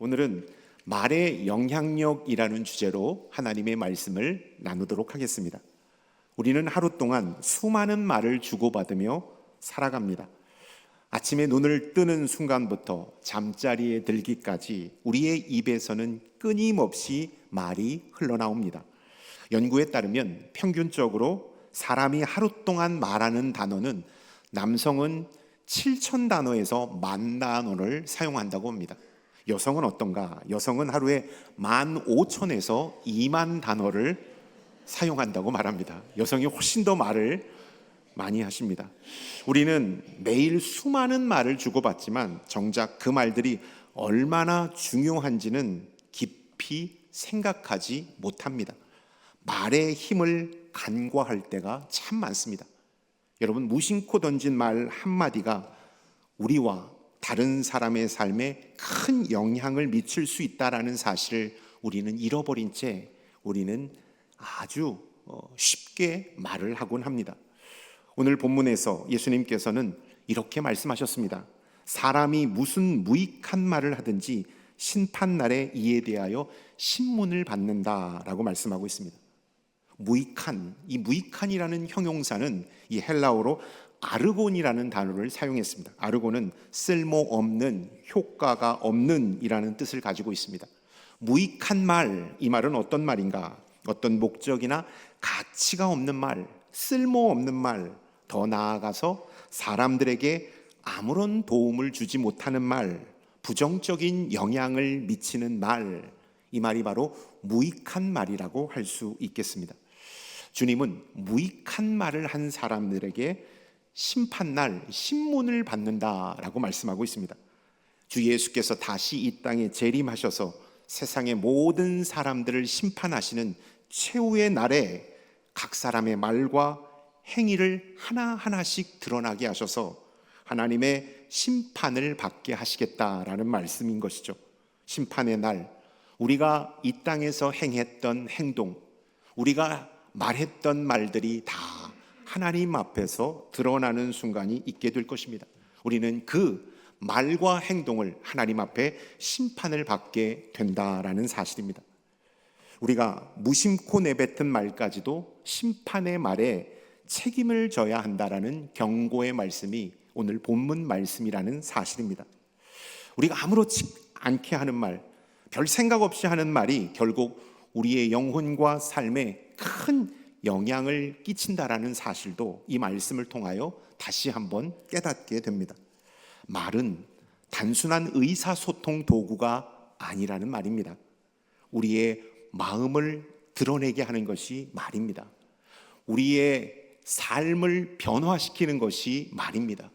오늘은 말의 영향력이라는 주제로 하나님의 말씀을 나누도록 하겠습니다. 우리는 하루 동안 수많은 말을 주고받으며 살아갑니다. 아침에 눈을 뜨는 순간부터 잠자리에 들기까지 우리의 입에서는 끊임없이 말이 흘러나옵니다. 연구에 따르면 평균적으로 사람이 하루 동안 말하는 단어는 남성은 7,000단어에서 10,000단어를 사용한다고 합니다. 여성은 어떤가? 여성은 하루에 15,000에서 20,000단어를 사용한다고 말합니다. 여성이 훨씬 더 말을 많이 하십니다. 우리는 매일 수많은 말을 주고받지만 정작 그 말들이 얼마나 중요한지는 깊이 생각하지 못합니다. 말의 힘을 간과할 때가 참 많습니다. 여러분, 무심코 던진 말 한마디가 우리와 다른 사람의 삶에 큰 영향을 미칠 수 있다는 사실을 우리는 잃어버린 채 우리는 아주 쉽게 말을 하곤 합니다. 오늘 본문에서 예수님께서는 이렇게 말씀하셨습니다. 사람이 무슨 무익한 말을 하든지 심판날에 이에 대하여 신문을 받는다라고 말씀하고 있습니다. 무익한, 이 무익한이라는 형용사는 이 헬라어로 아르곤이라는 단어를 사용했습니다. 아르곤은 쓸모없는, 효과가 없는 이라는 뜻을 가지고 있습니다. 무익한 말, 이 말은 어떤 말인가? 어떤 목적이나 가치가 없는 말, 쓸모없는 말, 더 나아가서 사람들에게 아무런 도움을 주지 못하는 말, 부정적인 영향을 미치는 말, 이 말이 바로 무익한 말이라고 할 수 있겠습니다. 주님은 무익한 말을 한 사람들에게 심판날 신문을 받는다라고 말씀하고 있습니다. 주 예수께서 다시 이 땅에 재림하셔서 세상의 모든 사람들을 심판하시는 최후의 날에 각 사람의 말과 행위를 하나하나씩 드러나게 하셔서 하나님의 심판을 받게 하시겠다라는 말씀인 것이죠. 심판의 날, 우리가 이 땅에서 행했던 행동, 우리가 말했던 말들이 다 하나님 앞에서 드러나는 순간이 있게 될 것입니다. 우리는 그 말과 행동을 하나님 앞에 심판을 받게 된다라는 사실입니다. 우리가 무심코 내뱉은 말까지도 심판의 말에 책임을 져야 한다라는 경고의 말씀이 오늘 본문 말씀이라는 사실입니다. 우리가 아무렇지 않게 하는 말, 별 생각 없이 하는 말이 결국 우리의 영혼과 삶에 큰 영향을 끼친다라는 사실도 이 말씀을 통하여 다시 한번 깨닫게 됩니다. 말은 단순한 의사소통 도구가 아니라는 말입니다. 우리의 마음을 드러내게 하는 것이 말입니다. 우리의 삶을 변화시키는 것이 말입니다.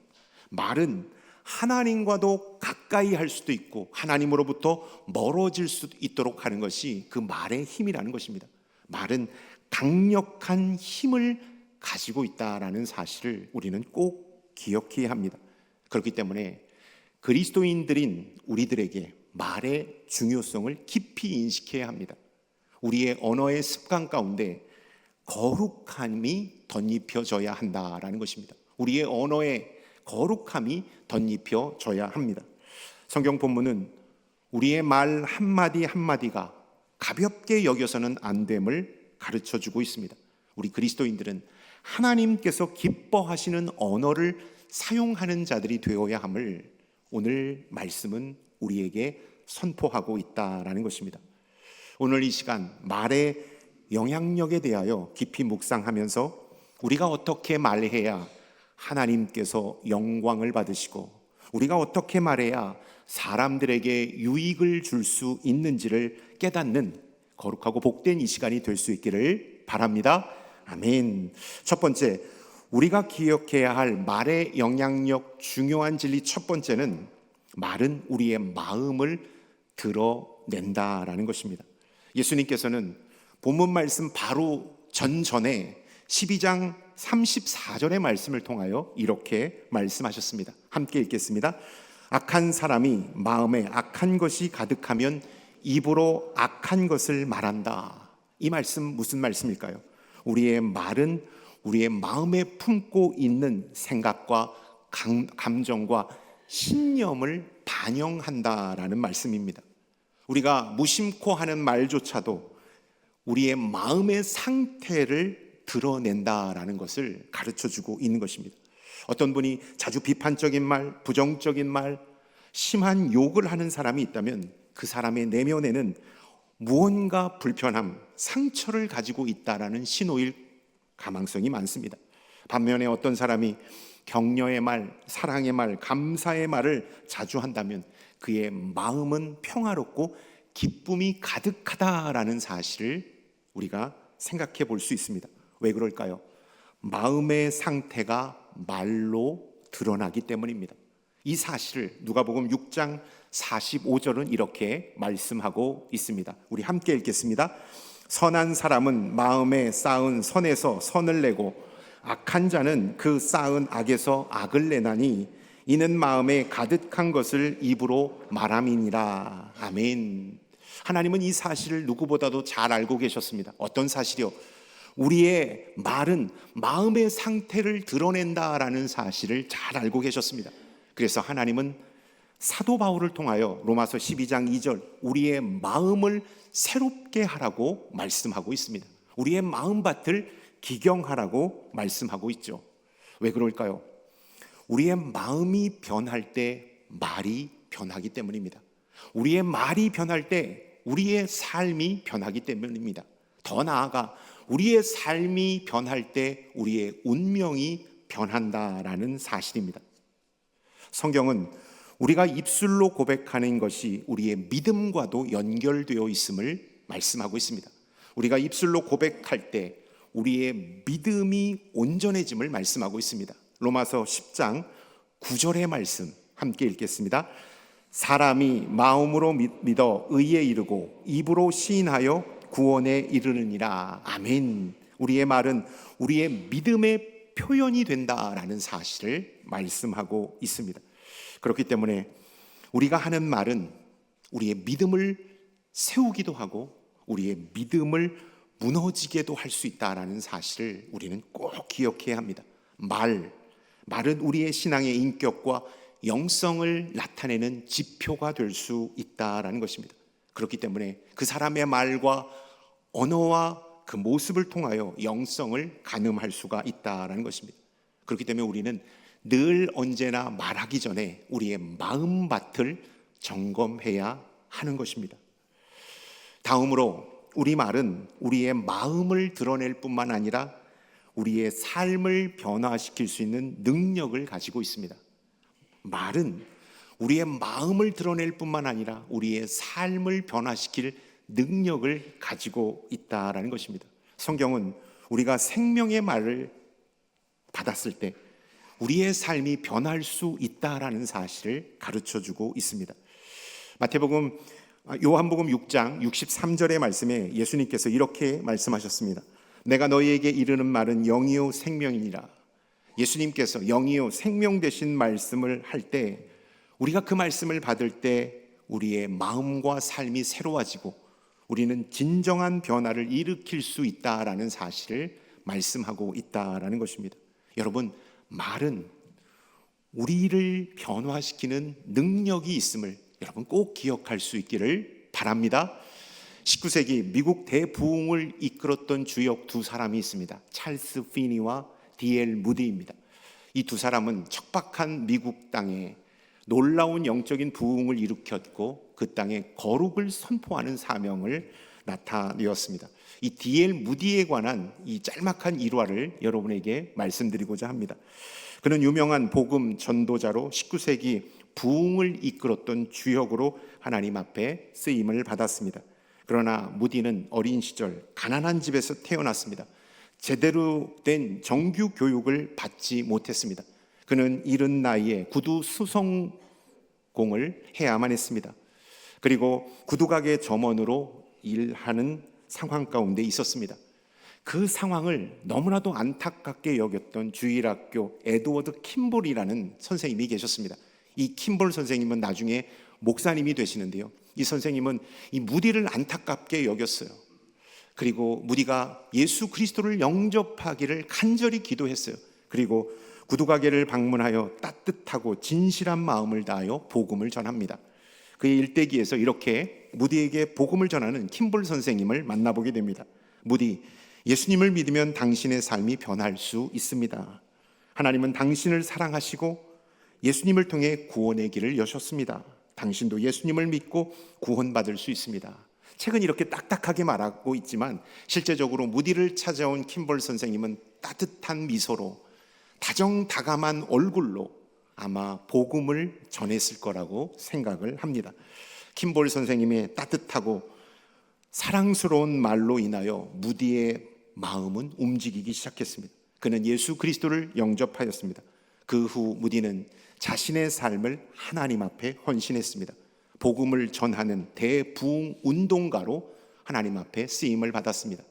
말은 하나님과도 가까이 할 수도 있고 하나님으로부터 멀어질 수 있도록 하는 것이 그 말의 힘이라는 것입니다. 말은 강력한 힘을 가지고 있다라는 사실을 우리는 꼭 기억해야 합니다. 그렇기 때문에 그리스도인들인 우리들에게 말의 중요성을 깊이 인식해야 합니다. 우리의 언어의 습관 가운데 거룩함이 덧입혀져야 한다라는 것입니다. 우리의 언어에 거룩함이 덧입혀져야 합니다. 성경 본문은 우리의 말 한마디 한마디가 가볍게 여겨서는 안 됨을 가르쳐주고 있습니다. 우리 그리스도인들은 하나님께서 기뻐하시는 언어를 사용하는 자들이 되어야 함을 오늘 말씀은 우리에게 선포하고 있다라는 것입니다. 오늘 이 시간 말의 영향력에 대하여 깊이 묵상하면서 우리가 어떻게 말해야 하나님께서 영광을 받으시고 우리가 어떻게 말해야 사람들에게 유익을 줄 수 있는지를 깨닫는 거룩하고 복된 이 시간이 될 수 있기를 바랍니다. 아멘. 첫 번째, 우리가 기억해야 할 말의 영향력 중요한 진리 첫 번째는 말은 우리의 마음을 드러낸다라는 것입니다. 예수님께서는 본문 말씀 바로 전전에 12장 34절의 말씀을 통하여 이렇게 말씀하셨습니다. 함께 읽겠습니다. 악한 사람이 마음에 악한 것이 가득하면 입으로 악한 것을 말한다. 이 말씀 무슨 말씀일까요? 우리의 말은 우리의 마음에 품고 있는 생각과 감정과 신념을 반영한다라는 말씀입니다. 우리가 무심코 하는 말조차도 우리의 마음의 상태를 드러낸다라는 것을 가르쳐주고 있는 것입니다. 어떤 분이 자주 비판적인 말, 부정적인 말, 심한 욕을 하는 사람이 있다면 그 사람의 내면에는 무언가 불편함, 상처를 가지고 있다라는 신호일 가망성이 많습니다. 반면에 어떤 사람이 격려의 말, 사랑의 말, 감사의 말을 자주 한다면 그의 마음은 평화롭고 기쁨이 가득하다라는 사실을 우리가 생각해 볼 수 있습니다. 왜 그럴까요? 마음의 상태가 말로 드러나기 때문입니다. 이 사실을 누가복음 6장 45절은 이렇게 말씀하고 있습니다. 우리 함께 읽겠습니다. 선한 사람은 마음에 쌓은 선에서 선을 내고 악한 자는 그 쌓은 악에서 악을 내나니 이는 마음에 가득한 것을 입으로 말함이니라. 아멘. 하나님은 이 사실을 누구보다도 잘 알고 계셨습니다. 어떤 사실이요? 우리의 말은 마음의 상태를 드러낸다라는 사실을 잘 알고 계셨습니다. 그래서 하나님은 사도 바울을 통하여 로마서 12장 2절 우리의 마음을 새롭게 하라고 말씀하고 있습니다. 우리의 마음밭을 기경하라고 말씀하고 있죠. 왜 그럴까요? 우리의 마음이 변할 때 말이 변하기 때문입니다. 우리의 말이 변할 때 우리의 삶이 변하기 때문입니다. 더 나아가 우리의 삶이 변할 때 우리의 운명이 변한다라는 사실입니다. 성경은 우리가 입술로 고백하는 것이 우리의 믿음과도 연결되어 있음을 말씀하고 있습니다. 우리가 입술로 고백할 때 우리의 믿음이 온전해짐을 말씀하고 있습니다. 로마서 10장 9절의 말씀 함께 읽겠습니다. 사람이 마음으로 믿어 의에 이르고 입으로 시인하여 구원에 이르느니라. 아멘. 우리의 말은 우리의 믿음의 표현이 된다라는 사실을 말씀하고 있습니다. 그렇기 때문에 우리가 하는 말은 우리의 믿음을 세우기도 하고 우리의 믿음을 무너지게도 할 수 있다라는 사실을 우리는 꼭 기억해야 합니다. 말은 우리의 신앙의 인격과 영성을 나타내는 지표가 될 수 있다라는 것입니다. 그렇기 때문에 그 사람의 말과 언어와 그 모습을 통하여 영성을 가늠할 수가 있다라는 것입니다. 그렇기 때문에 우리는 늘 언제나 말하기 전에 우리의 마음밭을 점검해야 하는 것입니다. 다음으로 우리 말은 우리의 마음을 드러낼 뿐만 아니라 우리의 삶을 변화시킬 수 있는 능력을 가지고 있습니다. 말은 우리의 마음을 드러낼 뿐만 아니라 우리의 삶을 변화시킬 능력을 가지고 있다라는 것입니다. 성경은 우리가 생명의 말을 받았을 때 우리의 삶이 변할 수 있다라는 사실을 가르쳐주고 있습니다. 요한복음 6장 63절의 말씀에 예수님께서 이렇게 말씀하셨습니다. 내가 너희에게 이르는 말은 영이요 생명이니라. 예수님께서 영이요 생명 되신 말씀을 할 때 우리가 그 말씀을 받을 때 우리의 마음과 삶이 새로워지고 우리는 진정한 변화를 일으킬 수 있다라는 사실을 말씀하고 있다라는 것입니다. 여러분, 말은 우리를 변화시키는 능력이 있음을 여러분 꼭 기억할 수 있기를 바랍니다. 19세기 미국 대부흥을 이끌었던 주역 두 사람이 있습니다. 찰스 피니와 D.L. 무디입니다. 이 두 사람은 척박한 미국 땅에 놀라운 영적인 부흥을 일으켰고 그 땅에 거룩을 선포하는 사명을 나타내었습니다. 이 D.L. 무디에 관한 이 짤막한 일화를 여러분에게 말씀드리고자 합니다. 그는 유명한 복음 전도자로 19세기 부흥을 이끌었던 주역으로 하나님 앞에 쓰임을 받았습니다. 그러나 무디는 어린 시절 가난한 집에서 태어났습니다. 제대로 된 정규 교육을 받지 못했습니다. 그는 이른 나이에 구두 수성공을 해야만 했습니다. 그리고 구두가게 점원으로 일하는 상황 가운데 있었습니다. 그 상황을 너무나도 안타깝게 여겼던 주일학교 에드워드 킴볼이라는 선생님이 계셨습니다. 이 킴볼 선생님은 나중에 목사님이 되시는데요, 이 선생님은 이 무디를 안타깝게 여겼어요. 그리고 무디가 예수 그리스도를 영접하기를 간절히 기도했어요. 그리고 구두가게를 방문하여 따뜻하고 진실한 마음을 다하여 복음을 전합니다. 그의 일대기에서 이렇게 무디에게 복음을 전하는 킴볼 선생님을 만나보게 됩니다. 무디, 예수님을 믿으면 당신의 삶이 변할 수 있습니다. 하나님은 당신을 사랑하시고 예수님을 통해 구원의 길을 여셨습니다. 당신도 예수님을 믿고 구원받을 수 있습니다. 책은 이렇게 딱딱하게 말하고 있지만 실제적으로 무디를 찾아온 킴볼 선생님은 따뜻한 미소로 다정다감한 얼굴로 아마 복음을 전했을 거라고 생각을 합니다. 킴볼 선생님의 따뜻하고 사랑스러운 말로 인하여 무디의 마음은 움직이기 시작했습니다. 그는 예수 그리스도를 영접하였습니다. 그 후 무디는 자신의 삶을 하나님 앞에 헌신했습니다. 복음을 전하는 대부흥 운동가로 하나님 앞에 쓰임을 받았습니다.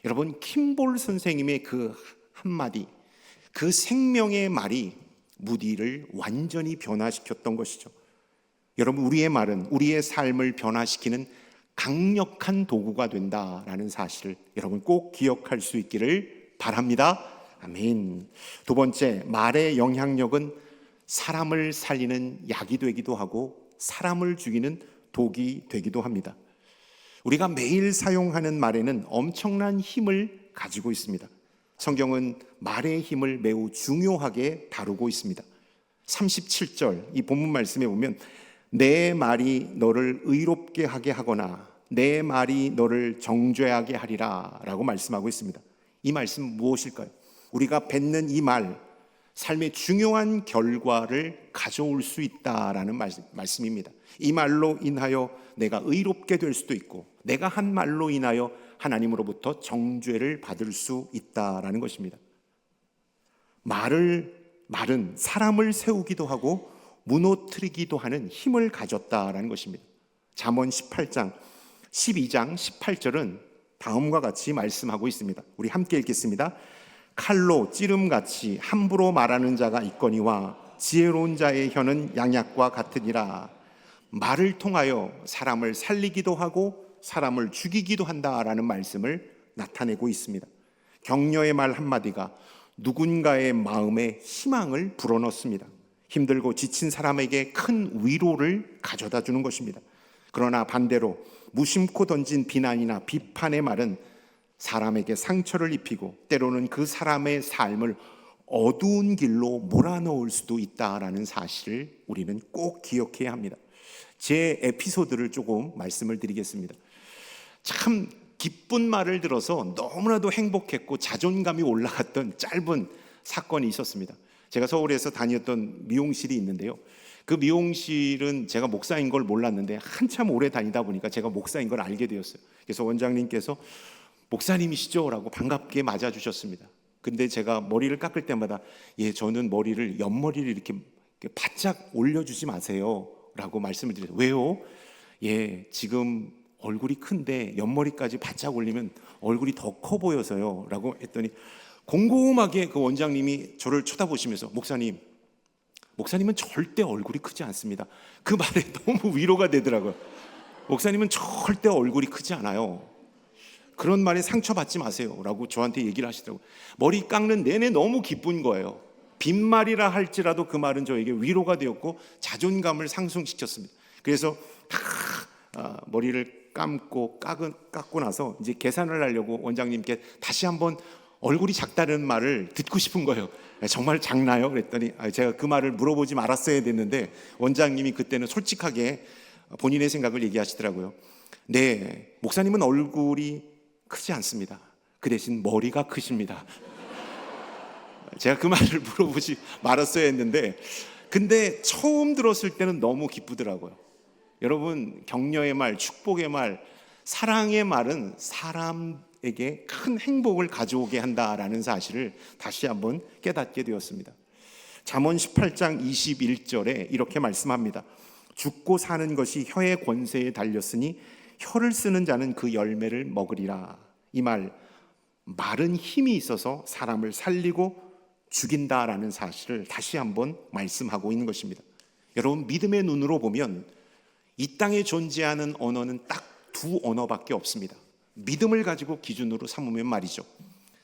여러분, 킴볼 선생님의 그 한마디, 그 생명의 말이 무디를 완전히 변화시켰던 것이죠. 여러분, 우리의 말은 우리의 삶을 변화시키는 강력한 도구가 된다라는 사실을 여러분 꼭 기억할 수 있기를 바랍니다. 아멘. 두 번째, 말의 영향력은 사람을 살리는 약이 되기도 하고 사람을 죽이는 독이 되기도 합니다. 우리가 매일 사용하는 말에는 엄청난 힘을 가지고 있습니다. 성경은 말의 힘을 매우 중요하게 다루고 있습니다. 37절 이 본문 말씀에 보면 내 말이 너를 의롭게 하게 하거나 내 말이 너를 정죄하게 하리라 라고 말씀하고 있습니다. 이 말씀 무엇일까요? 우리가 뱉는 이 말, 삶의 중요한 결과를 가져올 수 있다라는 말씀입니다. 이 말로 인하여 내가 의롭게 될 수도 있고 내가 한 말로 인하여 하나님으로부터 정죄를 받을 수 있다라는 것입니다. 말은 사람을 세우기도 하고 무너뜨리기도 하는 힘을 가졌다라는 것입니다. 잠언 12장 18절은 다음과 같이 말씀하고 있습니다. 우리 함께 읽겠습니다. 칼로 찌름같이 함부로 말하는 자가 있거니와 지혜로운 자의 혀는 양약과 같으니라. 말을 통하여 사람을 살리기도 하고 사람을 죽이기도 한다라는 말씀을 나타내고 있습니다. 격려의 말 한마디가 누군가의 마음에 희망을 불어넣습니다. 힘들고 지친 사람에게 큰 위로를 가져다 주는 것입니다. 그러나 반대로 무심코 던진 비난이나 비판의 말은 사람에게 상처를 입히고 때로는 그 사람의 삶을 어두운 길로 몰아넣을 수도 있다라는 사실을 우리는 꼭 기억해야 합니다. 제 에피소드를 조금 말씀을 드리겠습니다. 참 기쁜 말을 들어서 너무나도 행복했고 자존감이 올라갔던 짧은 사건이 있었습니다. 제가 서울에서 다녔던 미용실이 있는데요. 그 미용실은 제가 목사인 걸 몰랐는데 한참 오래 다니다 보니까 제가 목사인 걸 알게 되었어요. 그래서 원장님께서 목사님이시죠? 라고 반갑게 맞아주셨습니다. 근데 제가 머리를 깎을 때마다 저는 머리를 옆머리를 이렇게 바짝 올려주지 마세요 라고 말씀을 드려요. 왜요? 지금 얼굴이 큰데 옆머리까지 바짝 올리면 얼굴이 더 커 보여서요 라고 했더니 곰곰하게 그 원장님이 저를 쳐다보시면서 목사님은 절대 얼굴이 크지 않습니다. 그 말에 너무 위로가 되더라고요. 목사님은 절대 얼굴이 크지 않아요. 그런 말에 상처받지 마세요 라고 저한테 얘기를 하시더라고요. 머리 깎는 내내 너무 기쁜 거예요. 빈말이라 할지라도 그 말은 저에게 위로가 되었고 자존감을 상승시켰습니다. 그래서 머리를 깎고 나서 이제 계산을 하려고 원장님께 다시 한번 얼굴이 작다는 말을 듣고 싶은 거예요. 정말 작나요? 그랬더니 제가 그 말을 물어보지 말았어야 됐는데 원장님이 그때는 솔직하게 본인의 생각을 얘기하시더라고요. 네, 목사님은 얼굴이 크지 않습니다. 그 대신 머리가 크십니다. 제가 그 말을 물어보지 말았어야 했는데 근데 처음 들었을 때는 너무 기쁘더라고요. 여러분, 격려의 말, 축복의 말, 사랑의 말은 사람에게 큰 행복을 가져오게 한다라는 사실을 다시 한번 깨닫게 되었습니다. 잠언 18장 21절에 이렇게 말씀합니다. 죽고 사는 것이 혀의 권세에 달렸으니 혀를 쓰는 자는 그 열매를 먹으리라. 이 말은 힘이 있어서 사람을 살리고 죽인다라는 사실을 다시 한번 말씀하고 있는 것입니다. 여러분, 믿음의 눈으로 보면 이 땅에 존재하는 언어는 딱 두 언어밖에 없습니다. 믿음을 가지고 기준으로 삼으면 말이죠.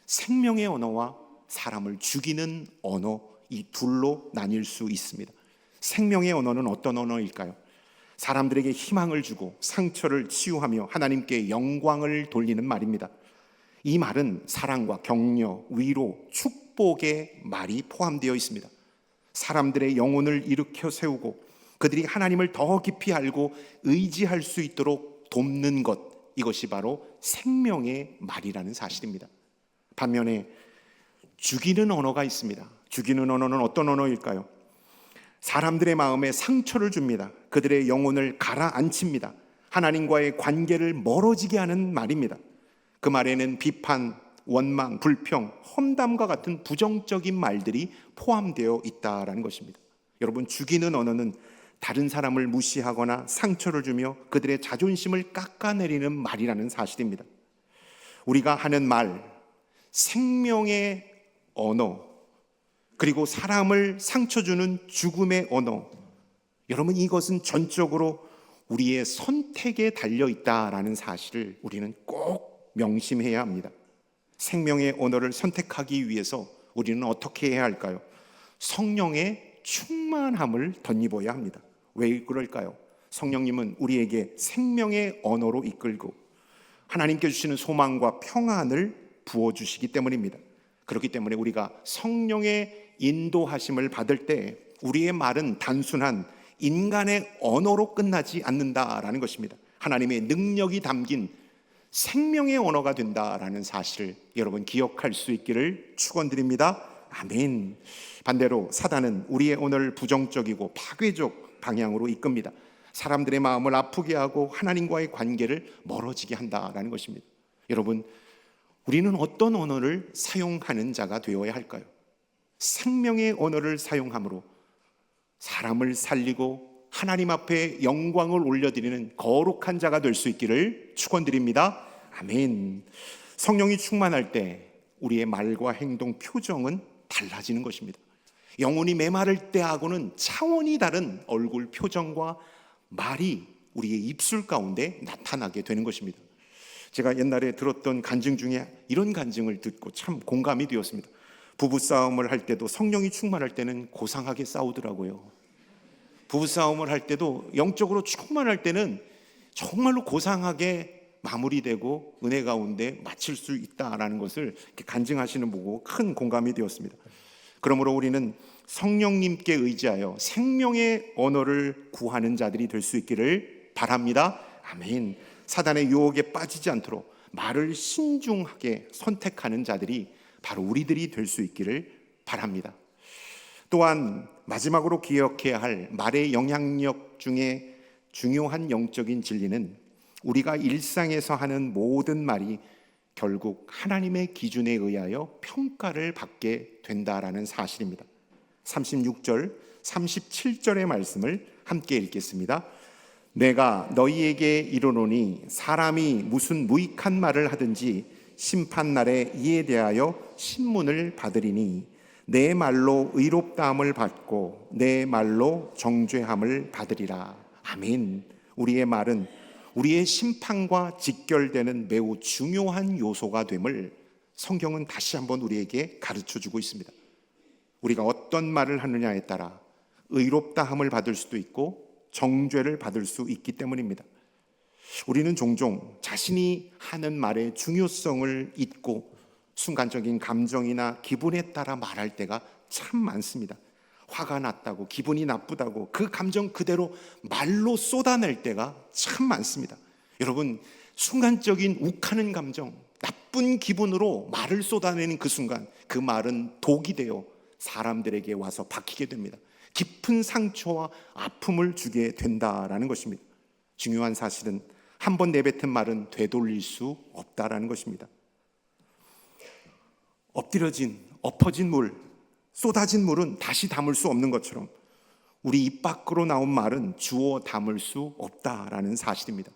생명의 언어와 사람을 죽이는 언어, 이 둘로 나뉠 수 있습니다. 생명의 언어는 어떤 언어일까요? 사람들에게 희망을 주고 상처를 치유하며 하나님께 영광을 돌리는 말입니다. 이 말은 사랑과 격려, 위로, 축복의 말이 포함되어 있습니다. 사람들의 영혼을 일으켜 세우고 그들이 하나님을 더 깊이 알고 의지할 수 있도록 돕는 것, 이것이 바로 생명의 말이라는 사실입니다. 반면에 죽이는 언어가 있습니다. 죽이는 언어는 어떤 언어일까요? 사람들의 마음에 상처를 줍니다. 그들의 영혼을 가라앉힙니다. 하나님과의 관계를 멀어지게 하는 말입니다. 그 말에는 비판, 원망, 불평, 험담과 같은 부정적인 말들이 포함되어 있다는 것입니다. 여러분, 죽이는 언어는 다른 사람을 무시하거나 상처를 주며 그들의 자존심을 깎아내리는 말이라는 사실입니다. 우리가 하는 말, 생명의 언어, 그리고 사람을 상처 주는 죽음의 언어, 여러분, 이것은 전적으로 우리의 선택에 달려 있다라는 사실을 우리는 꼭 명심해야 합니다. 생명의 언어를 선택하기 위해서 우리는 어떻게 해야 할까요? 성령의 충만함을 덧입어야 합니다. 왜 그럴까요? 성령님은 우리에게 생명의 언어로 이끌고 하나님께 주시는 소망과 평안을 부어주시기 때문입니다. 그렇기 때문에 우리가 성령의 인도하심을 받을 때 우리의 말은 단순한 인간의 언어로 끝나지 않는다라는 것입니다. 하나님의 능력이 담긴 생명의 언어가 된다라는 사실을 여러분 기억할 수 있기를 축원드립니다. 아멘. 반대로 사단은 우리의 언어를 부정적이고 파괴적 방향으로 이끕니다. 사람들의 마음을 아프게 하고 하나님과의 관계를 멀어지게 한다라는 것입니다. 여러분, 우리는 어떤 언어를 사용하는 자가 되어야 할까요? 생명의 언어를 사용함으로 사람을 살리고 하나님 앞에 영광을 올려드리는 거룩한 자가 될 수 있기를 축원드립니다. 아멘. 성령이 충만할 때 우리의 말과 행동, 표정은 달라지는 것입니다. 영혼이 메마를 때하고는 차원이 다른 얼굴 표정과 말이 우리의 입술 가운데 나타나게 되는 것입니다. 제가 옛날에 들었던 간증 중에 이런 간증을 듣고 참 공감이 되었습니다. 부부싸움을 할 때도 성령이 충만할 때는 고상하게 싸우더라고요. 부부싸움을 할 때도 영적으로 충만할 때는 정말로 고상하게 마무리되고 은혜 가운데 마칠 수 있다라는 것을 이렇게 간증하시는 보고 큰 공감이 되었습니다. 그러므로 우리는 성령님께 의지하여 생명의 언어를 구하는 자들이 될 수 있기를 바랍니다. 아멘. 사단의 유혹에 빠지지 않도록 말을 신중하게 선택하는 자들이 바로 우리들이 될 수 있기를 바랍니다. 또한 마지막으로 기억해야 할 말의 영향력 중에 중요한 영적인 진리는 우리가 일상에서 하는 모든 말이 결국 하나님의 기준에 의하여 평가를 받게 된다라는 사실입니다. 36절, 37절의 말씀을 함께 읽겠습니다. 내가 너희에게 이르노니 사람이 무슨 무익한 말을 하든지 심판날에 이에 대하여 신문을 받으리니 내 말로 의롭다함을 받고 내 말로 정죄함을 받으리라. 아멘. 우리의 말은 우리의 심판과 직결되는 매우 중요한 요소가 됨을 성경은 다시 한번 우리에게 가르쳐주고 있습니다. 우리가 어떤 말을 하느냐에 따라 의롭다함을 받을 수도 있고 정죄를 받을 수 있기 때문입니다. 우리는 종종 자신이 하는 말의 중요성을 잊고 순간적인 감정이나 기분에 따라 말할 때가 참 많습니다. 화가 났다고, 기분이 나쁘다고 그 감정 그대로 말로 쏟아낼 때가 참 많습니다. 여러분, 순간적인 욱하는 감정, 나쁜 기분으로 말을 쏟아내는 그 순간 그 말은 독이 되어 사람들에게 와서 박히게 됩니다. 깊은 상처와 아픔을 주게 된다라는 것입니다. 중요한 사실은 한 번 내뱉은 말은 되돌릴 수 없다라는 것입니다. 엎어진 물, 쏟아진 물은 다시 담을 수 없는 것처럼 우리 입 밖으로 나온 말은 주워 담을 수 없다라는 사실입니다.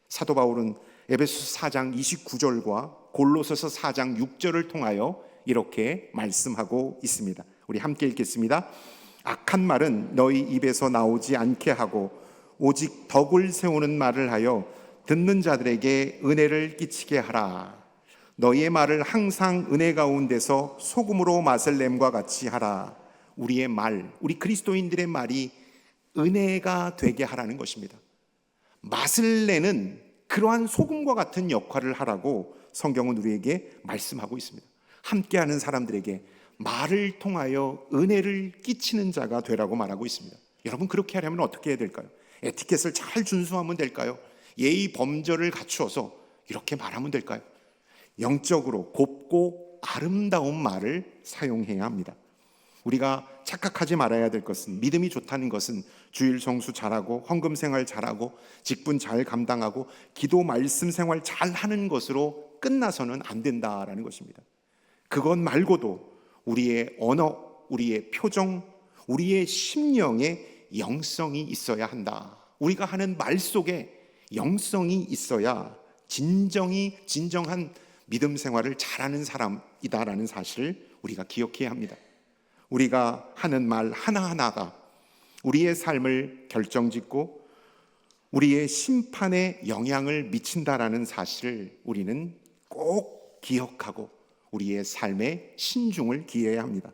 사도 바울은 에베소서 4장 29절과 골로새서 4장 6절을 통하여 이렇게 말씀하고 있습니다. 우리 함께 읽겠습니다. 악한 말은 너희 입에서 나오지 않게 하고 오직 덕을 세우는 말을 하여 듣는 자들에게 은혜를 끼치게 하라. 너희의 말을 항상 은혜 가운데서 소금으로 맛을 냄과 같이 하라. 우리의 말, 우리 그리스도인들의 말이 은혜가 되게 하라는 것입니다. 맛을 내는 그러한 소금과 같은 역할을 하라고 성경은 우리에게 말씀하고 있습니다. 함께하는 사람들에게 말을 통하여 은혜를 끼치는 자가 되라고 말하고 있습니다. 여러분, 그렇게 하려면 어떻게 해야 될까요? 에티켓을 잘 준수하면 될까요? 예의 범절을 갖추어서 이렇게 말하면 될까요? 영적으로 곱고 아름다운 말을 사용해야 합니다. 우리가 착각하지 말아야 될 것은, 믿음이 좋다는 것은 주일 성수 잘하고 헌금 생활 잘하고 직분 잘 감당하고 기도 말씀 생활 잘하는 것으로 끝나서는 안 된다라는 것입니다. 그것 말고도 우리의 언어, 우리의 표정, 우리의 심령에 영성이 있어야 한다. 우리가 하는 말 속에 영성이 있어야 진정한 믿음 생활을 잘하는 사람이다라는 사실을 우리가 기억해야 합니다. 우리가 하는 말 하나하나가 우리의 삶을 결정짓고 우리의 심판에 영향을 미친다라는 사실을 우리는 꼭 기억하고 우리의 삶에 신중을 기해야 합니다.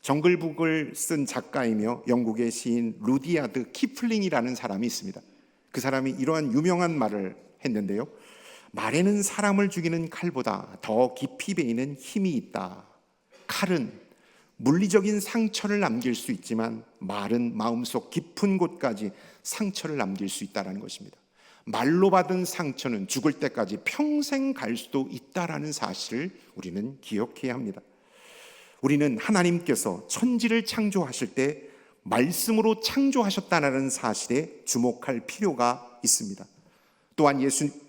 정글북을 쓴 작가이며 영국의 시인 루디아드 키플링이라는 사람이 있습니다. 그 사람이 이러한 유명한 말을 했는데요. 말에는 사람을 죽이는 칼보다 더 깊이 베이는 힘이 있다. 칼은 물리적인 상처를 남길 수 있지만 말은 마음속 깊은 곳까지 상처를 남길 수 있다는 것입니다. 말로 받은 상처는 죽을 때까지 평생 갈 수도 있다는 사실을 우리는 기억해야 합니다. 우리는 하나님께서 천지를 창조하실 때 말씀으로 창조하셨다는 사실에 주목할 필요가 있습니다. 또한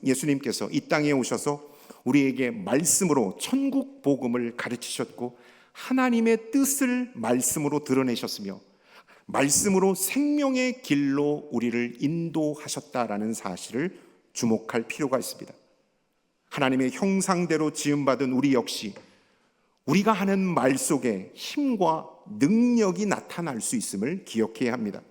예수님께서 이 땅에 오셔서 우리에게 말씀으로 천국 복음을 가르치셨고 하나님의 뜻을 말씀으로 드러내셨으며 말씀으로 생명의 길로 우리를 인도하셨다라는 사실을 주목할 필요가 있습니다. 하나님의 형상대로 지음받은 우리 역시 우리가 하는 말 속에 힘과 능력이 나타날 수 있음을 기억해야 합니다.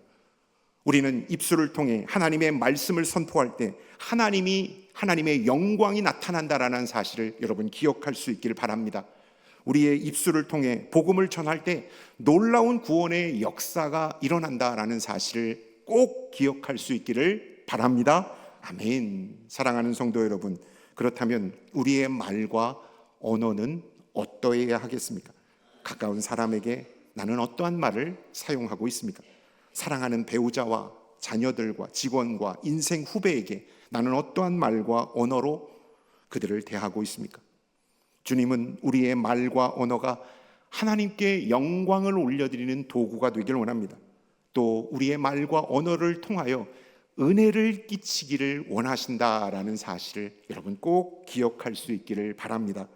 우리는 입술을 통해 하나님의 말씀을 선포할 때 하나님의 영광이 나타난다라는 사실을 여러분 기억할 수 있기를 바랍니다. 우리의 입술을 통해 복음을 전할 때 놀라운 구원의 역사가 일어난다라는 사실을 꼭 기억할 수 있기를 바랍니다. 아멘. 사랑하는 성도 여러분, 그렇다면 우리의 말과 언어는 어떠해야 하겠습니까? 가까운 사람에게 나는 어떠한 말을 사용하고 있습니까? 사랑하는 배우자와 자녀들과 직원과 인생 후배에게 나는 어떠한 말과 언어로 그들을 대하고 있습니까? 주님은 우리의 말과 언어가 하나님께 영광을 올려드리는 도구가 되길 원합니다. 또 우리의 말과 언어를 통하여 은혜를 끼치기를 원하신다라는 사실을 여러분 꼭 기억할 수 있기를 바랍니다.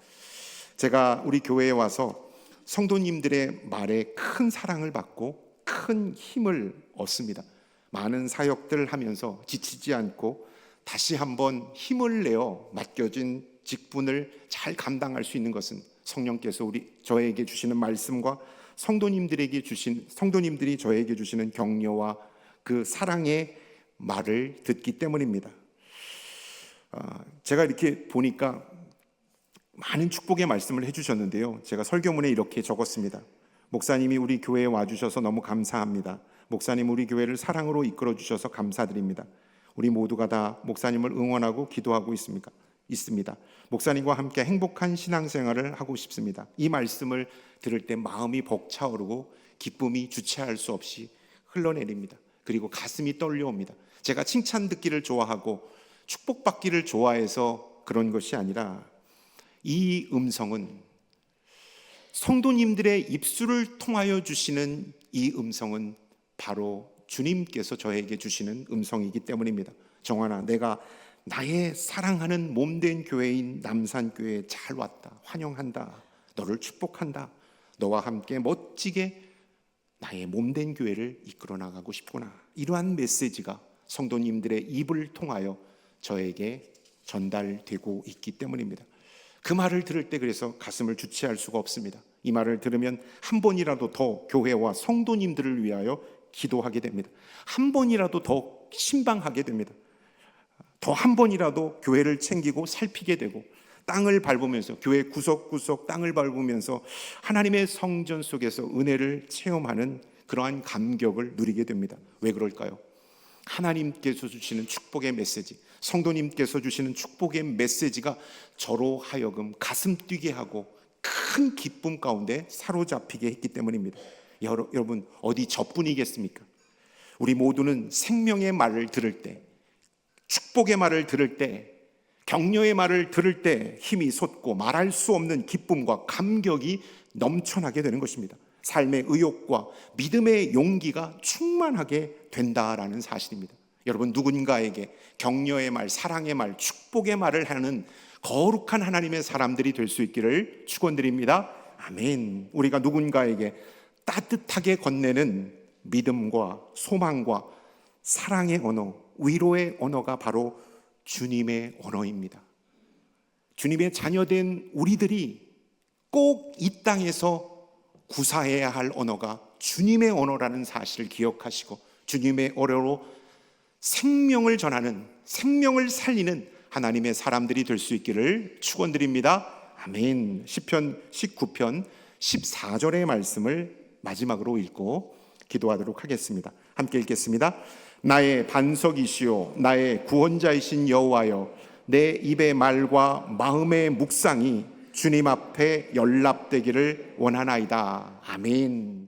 제가 우리 교회에 와서 성도님들의 말에 큰 사랑을 받고 큰 힘을 얻습니다. 많은 사역들을 하면서 지치지 않고 다시 한번 힘을 내어 맡겨진 직분을 잘 감당할 수 있는 것은 성령께서 저에게 주시는 말씀과 성도님들이 저에게 주시는 격려와 그 사랑의 말을 듣기 때문입니다. 제가 이렇게 보니까 많은 축복의 말씀을 해주셨는데요. 제가 설교문에 이렇게 적었습니다. 목사님이 우리 교회에 와주셔서 너무 감사합니다. 목사님 우리 교회를 사랑으로 이끌어 주셔서 감사드립니다. 우리 모두가 다 목사님을 응원하고 기도하고 있습니다. 목사님과 함께 행복한 신앙생활을 하고 싶습니다. 이 말씀을 들을 때 마음이 벅차오르고 기쁨이 주체할 수 없이 흘러내립니다. 그리고 가슴이 떨려옵니다. 제가 칭찬 듣기를 좋아하고 축복받기를 좋아해서 그런 것이 아니라 이 음성은 성도님들의 입술을 통하여 주시는 이 음성은 바로 주님께서 저에게 주시는 음성이기 때문입니다. 정환아, 내가 나의 사랑하는 몸된 교회인 남산교회에 잘 왔다. 환영한다. 너를 축복한다. 너와 함께 멋지게 나의 몸된 교회를 이끌어 나가고 싶구나. 이러한 메시지가 성도님들의 입을 통하여 저에게 전달되고 있기 때문입니다. 그 말을 들을 때 그래서 가슴을 주체할 수가 없습니다. 이 말을 들으면 한 번이라도 더 교회와 성도님들을 위하여 기도하게 됩니다. 한 번이라도 더 신방하게 됩니다. 더 한 번이라도 교회를 챙기고 살피게 되고 땅을 밟으면서 교회 구석구석 땅을 밟으면서 하나님의 성전 속에서 은혜를 체험하는 그러한 감격을 누리게 됩니다. 왜 그럴까요? 하나님께서 주시는 축복의 메시지, 성도님께서 주시는 축복의 메시지가 저로 하여금 가슴 뛰게 하고 큰 기쁨 가운데 사로잡히게 했기 때문입니다. 여러분, 어디 저뿐이겠습니까? 우리 모두는 생명의 말을 들을 때, 축복의 말을 들을 때, 격려의 말을 들을 때 힘이 솟고 말할 수 없는 기쁨과 감격이 넘쳐나게 되는 것입니다. 삶의 의욕과 믿음의 용기가 충만하게 된다라는 사실입니다. 여러분, 누군가에게 격려의 말, 사랑의 말, 축복의 말을 하는 거룩한 하나님의 사람들이 될 수 있기를 축원드립니다. 아멘. 우리가 누군가에게 따뜻하게 건네는 믿음과 소망과 사랑의 언어, 위로의 언어가 바로 주님의 언어입니다. 주님의 자녀된 우리들이 꼭 이 땅에서 구사해야 할 언어가 주님의 언어라는 사실을 기억하시고 주님의 언어로 생명을 전하는, 생명을 살리는 하나님의 사람들이 될 수 있기를 축원드립니다. 아멘. 시편 19편 14절의 말씀을 마지막으로 읽고 기도하도록 하겠습니다. 함께 읽겠습니다. 나의 반석이시오 나의 구원자이신 여호와여, 내 입의 말과 마음의 묵상이 주님 앞에 연락되기를 원하나이다. 아멘.